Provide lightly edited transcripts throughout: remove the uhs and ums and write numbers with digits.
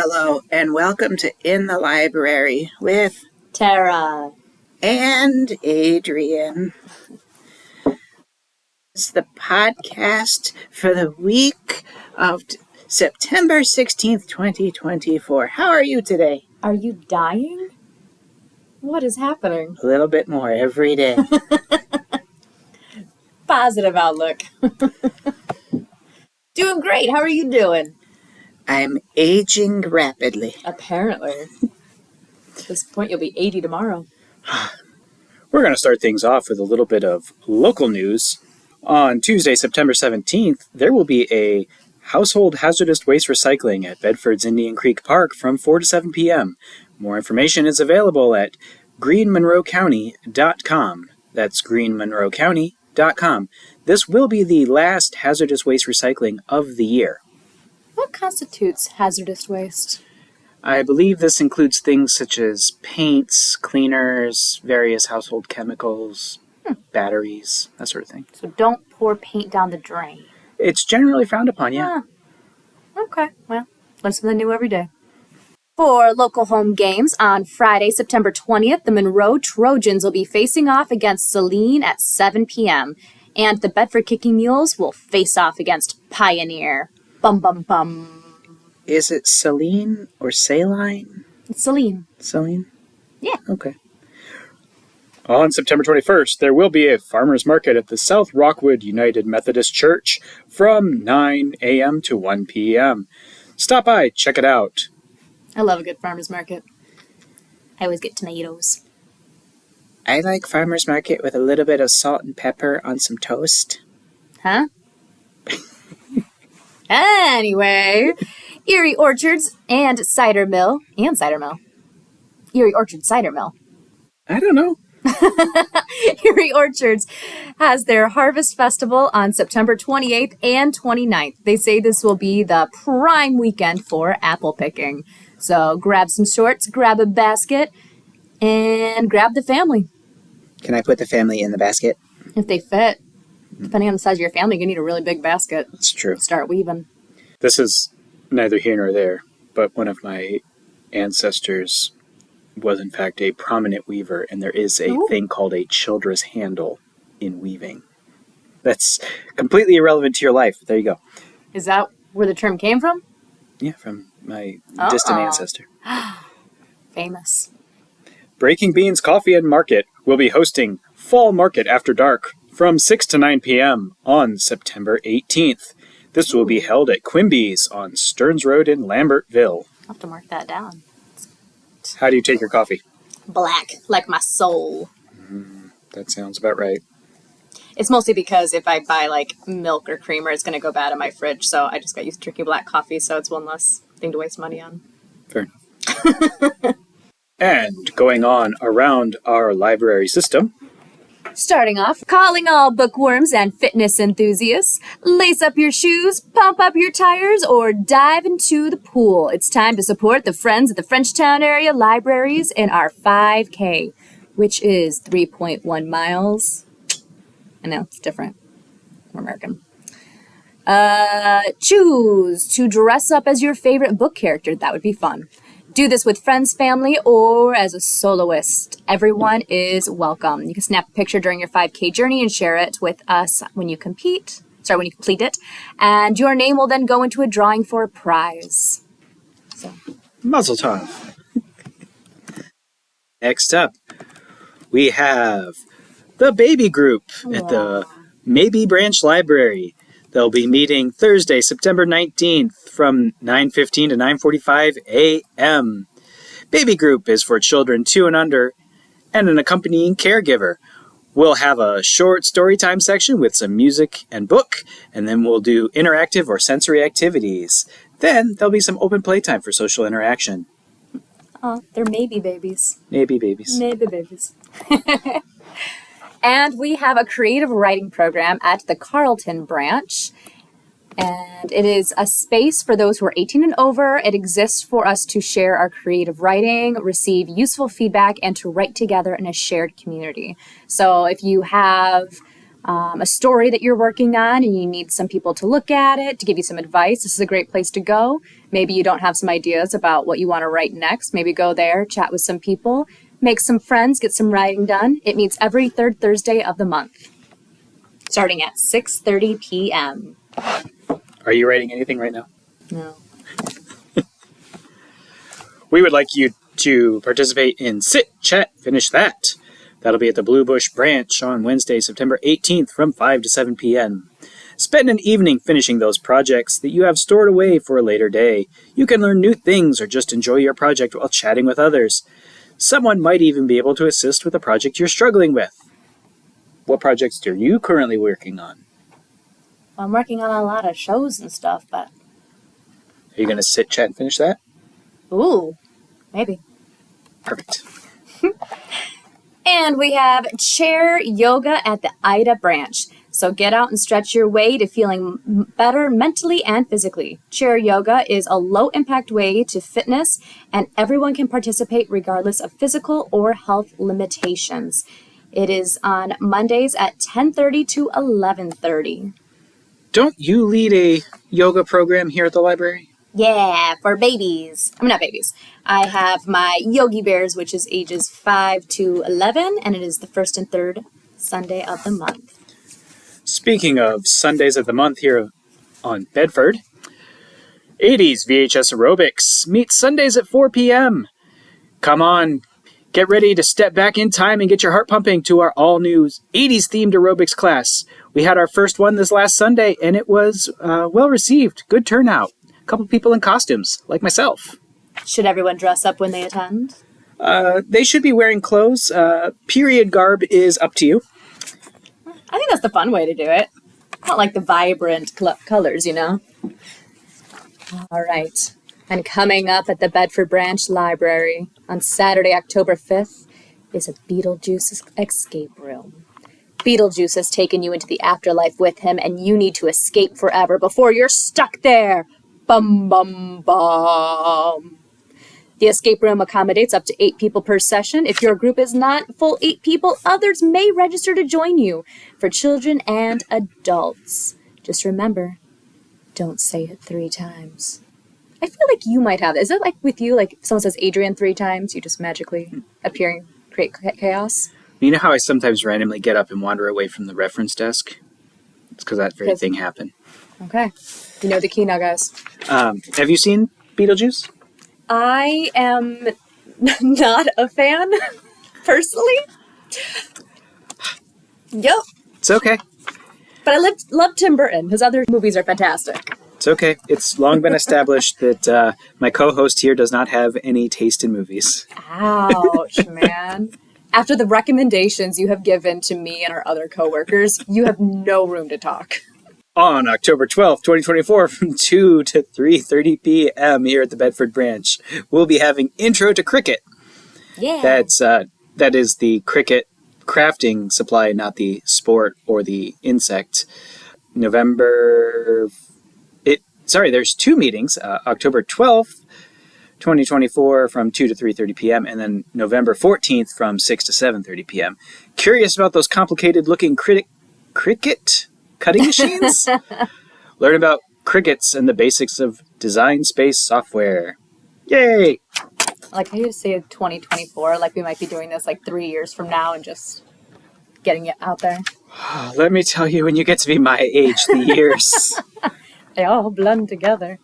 Hello, and welcome to In the Library with Tara and Adrian. It's the podcast for the week of September 16th, 2024. How are you today? Are you dying? What is happening? A little bit more every day. Positive outlook. Doing great. How are you doing? I'm aging rapidly. Apparently. At this point, you'll be 80 tomorrow. We're going to start things off with a little bit of local news. On Tuesday, September 17th, there will be a household hazardous waste recycling at Bedford's Indian Creek Park from 4 to 7 p.m. More information is available at greenmonroecounty.com. That's greenmonroecounty.com. This will be the last hazardous waste recycling of the year. What constitutes hazardous waste? I believe this includes things such as paints, cleaners, various household chemicals, batteries, that sort of thing. So don't pour paint down the drain. It's generally frowned upon, yeah. Okay, well, learn something new every day. For local home games, on Friday, September 20th, the Monroe Trojans will be facing off against Saline at 7 p.m. And the Bedford Kicking Mules will face off against Pioneer. Bum, bum, bum. Is it Saline or Saline? It's Saline. Saline? Yeah. Okay. On September 21st, there will be a farmer's market at the South Rockwood United Methodist Church from 9 a.m. to 1 p.m. Stop by, check it out. I love a good farmer's market. I always get tomatoes. I like farmer's market with a little bit of salt and pepper on some toast. Huh? Anyway, Erie Orchards and Cider Mill. Erie Orchard Cider Mill. I don't know. Erie Orchards has their Harvest Festival on September 28th and 29th. They say this will be the prime weekend for apple picking. So grab some shorts, grab a basket, and grab the family. Can I put the family in the basket? If they fit. Depending on the size of your family, you need a really big basket. That's true. Start weaving. This is neither here nor there, but one of my ancestors was in fact a prominent weaver, and there is a thing called a childress handle in weaving. That's completely irrelevant to your life. There you go. Is that where the term came from? Yeah, from my distant ancestor. Famous. Breaking Beans Coffee and Market will be hosting Fall Market After Dark from 6 to 9 p.m. on September 18th. This will be held at Quimby's on Stearns Road in Lambertville. I'll have to mark that down. How do you take your coffee? Black, like my soul. That sounds about right. It's mostly because if I buy like milk or creamer, it's going to go bad in my fridge. So I just got used to drinking black coffee, so it's one less thing to waste money on. Fair enough. And going on around our library system. Starting off, calling all bookworms and fitness enthusiasts. Lace up your shoes, pump up your tires, or dive into the pool. It's time to support the friends of the Frenchtown area libraries in our 5K, which is 3.1 miles. I know, it's different. We're American. Choose to dress up as your favorite book character. That would be fun. Do this with friends, family, or as a soloist. Everyone is welcome. You can snap a picture during your 5K journey and share it with us when you complete it. And your name will then go into a drawing for a prize. So, Muzzle tov. Next up, we have the baby group at the Maybe Branch Library. They'll be meeting Thursday, September 19th from 9:15 to 9:45 a.m. Baby group is for children 2 and under and an accompanying caregiver. We'll have a short story time section with some music and book, and then we'll do interactive or sensory activities. Then there'll be some open playtime for social interaction. oh, they're maybe babies. Maybe babies. Maybe babies. And we have a creative writing program at the Carleton branch. And it is a space for those who are 18 and over. It exists for us to share our creative writing, receive useful feedback, and to write together in a shared community. So if you have a story that you're working on and you need some people to look at it, to give you some advice, this is a great place to go. Maybe you don't have some ideas about what you want to write next. Maybe go there, chat with some people, make some friends, get some writing done. It meets every third Thursday of the month, starting at 6:30 p.m. Are you writing anything right now? No. We would like you to participate in Sit, Chat, Finish That. That'll be at the Blue Bush Branch on Wednesday, September 18th from 5 to 7 p.m. Spend an evening finishing those projects that you have stored away for a later day. You can learn new things or just enjoy your project while chatting with others. Someone might even be able to assist with a project you're struggling with. What projects are you currently working on? I'm working on a lot of shows and stuff, but... Are you going to sit, chat, and finish that? Ooh, maybe. Perfect. And we have chair yoga at the Ida branch. So get out and stretch your way to feeling better mentally and physically. Chair yoga is a low-impact way to fitness, and everyone can participate regardless of physical or health limitations. It is on Mondays at 10:30 to 11:30. Don't you lead a yoga program here at the library? Yeah, for babies. I mean, not babies. I have my Yogi Bears, which is ages 5 to 11, and it is the first and third Sunday of the month. Speaking of Sundays of the month here on Bedford, 80s VHS Aerobics meets Sundays at 4 p.m. Come on, get ready to step back in time and get your heart pumping to our all-new 80s-themed aerobics class. We had our first one this last Sunday, and it was well-received. Good turnout. A couple people in costumes, like myself. Should everyone dress up when they attend? They should be wearing clothes. Period garb is up to you. I think that's the fun way to do it. Not like the vibrant colors, you know? All right. And coming up at the Bedford Branch Library on Saturday, October 5th, is a Beetlejuice escape room. Beetlejuice has taken you into the afterlife with him, and you need to escape forever before you're stuck there. Bum, bum, bum. The escape room accommodates up to 8 people per session. If your group is not full 8 people, others may register to join you for children and adults. Just remember, don't say it 3 times. I feel like you might have. Is it like with you, like if someone says Adrian 3 times, you just magically appear and create chaos? You know how I sometimes randomly get up and wander away from the reference desk? It's because that very thing happened. Okay. You know the key now, guys. Have you seen Beetlejuice? I am not a fan, personally. Yep. It's okay. But I love Tim Burton. His other movies are fantastic. It's okay. It's long been established that my co-host here does not have any taste in movies. Ouch, man. After the recommendations you have given to me and our other coworkers, you have no room to talk. On October 12th, 2024, from 2 to 3:30 p.m. here at the Bedford Branch, we'll be having Intro to Cricket. Yeah. That is the cricket crafting supply, not the sport or the insect. There's 2 meetings, October 12th, 2024 from 2 to 3:30 p.m. and then November 14th from 6 to 7:30 p.m. Curious about those complicated looking cricket cutting machines? Learn about crickets and the basics of design space software. Yay! Like I used to say 2024, like we might be doing this like 3 years from now and just getting it out there. Let me tell you, when you get to be my age, the years. They all blend together.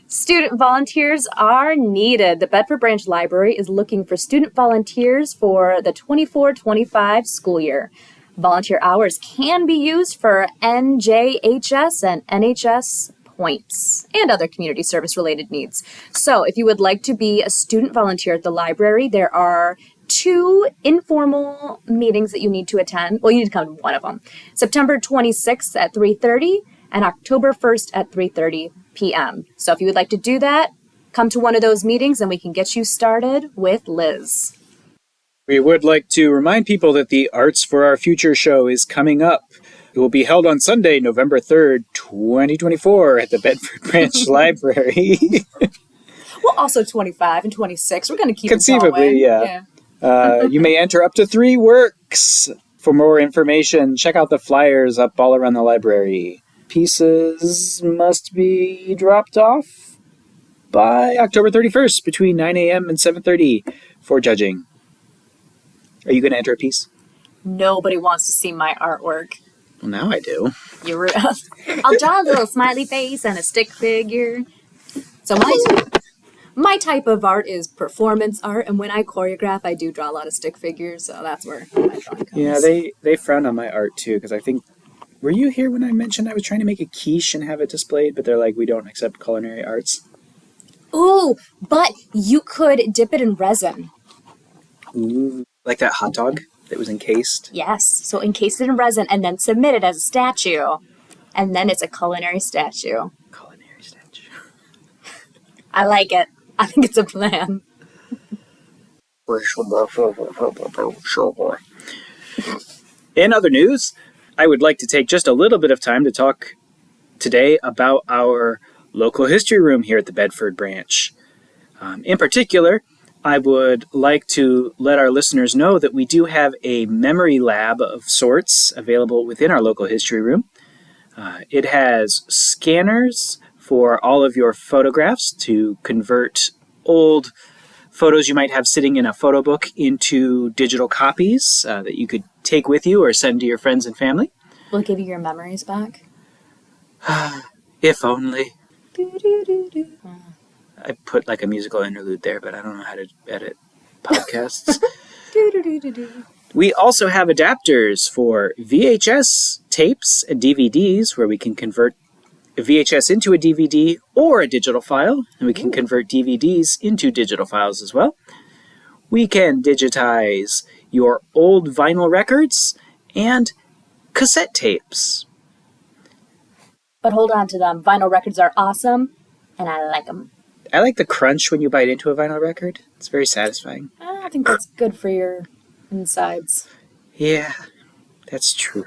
Student volunteers are needed. The Bedford Branch Library is looking for student volunteers for the 24-25 school year. Volunteer hours can be used for NJHS and NHS points and other community service related needs. So if you would like to be a student volunteer at the library, there are 2 informal meetings that you need to attend. Well, you need to come to one of them. September 26th at 3:30 and October 1st at 3:30 p.m. So if you would like to do that, come to one of those meetings and we can get you started with Liz. We would like to remind people that the Arts for Our Future show is coming up. It will be held on Sunday, November 3rd, 2024 at the Bedford Branch Library. Well, also 25 and 26. We're going to keep Conceivably, it going. yeah. You may enter up to 3 works For more information, check out the flyers up all around the library. Pieces must be dropped off by October 31st between 9 a.m. and 7:30 for judging. Are you going to enter a piece? Nobody wants to see my artwork. Well, now I do. I'll draw a little smiley face and a stick figure. So my type of art is performance art, and when I choreograph, I do draw a lot of stick figures, so that's where my drawing comes. Yeah, they frown on my art too, because I think, were you here when I mentioned I was trying to make a quiche and have it displayed, but they're like, we don't accept culinary arts? Ooh, but you could dip it in resin. Ooh, like that hot dog that was encased? Yes, so encase it in resin and then submit it as a statue, and then it's a culinary statue. Culinary statue. I like it. I think it's a plan. In other news, I would like to take just a little bit of time to talk today about our local history room here at the Bedford branch. In particular, I would like to let our listeners know that we do have a memory lab of sorts available within our local history room. It has scanners for all of your photographs to convert old photos you might have sitting in a photo book into digital copies that you could take with you or send to your friends and family. Will it give you your memories back? If only. I put like a musical interlude there, but I don't know how to edit podcasts. We also have adapters for VHS tapes and DVDs where we can convert a VHS into a DVD or a digital file, and we can convert DVDs into digital files as well. We can digitize your old vinyl records and cassette tapes. But hold on to them. Vinyl records are awesome, and I like them. I like the crunch when you bite into a vinyl record. It's very satisfying. I think that's good for your insides. Yeah, that's true.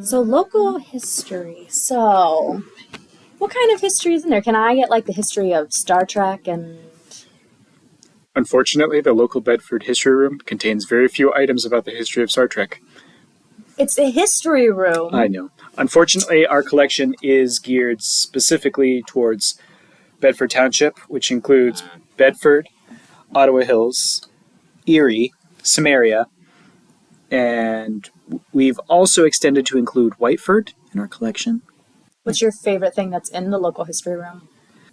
So local history. So what kind of history is in there? Can I get like the history of Star Trek and... Unfortunately, the local Bedford history room contains very few items about the history of Star Trek. It's a history room. I know. Unfortunately, our collection is geared specifically towards Bedford Township, which includes Bedford, Ottawa Hills, Erie, Samaria, and we've also extended to include Whiteford in our collection. What's your favorite thing that's in the local history room?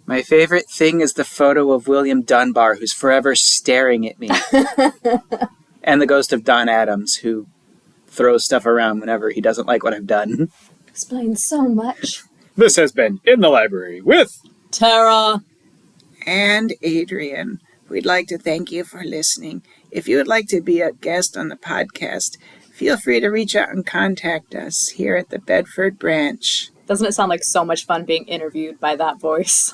My favorite thing is the photo of William Dunbar, who's forever staring at me. And the ghost of Don Adams, who throws stuff around whenever he doesn't like what I've done. Explains so much. This has been In the Library with Tara and Adrian. We'd like to thank you for listening. If you would like to be a guest on the podcast, feel free to reach out and contact us here at the Bedford branch. Doesn't it sound like so much fun being interviewed by that voice?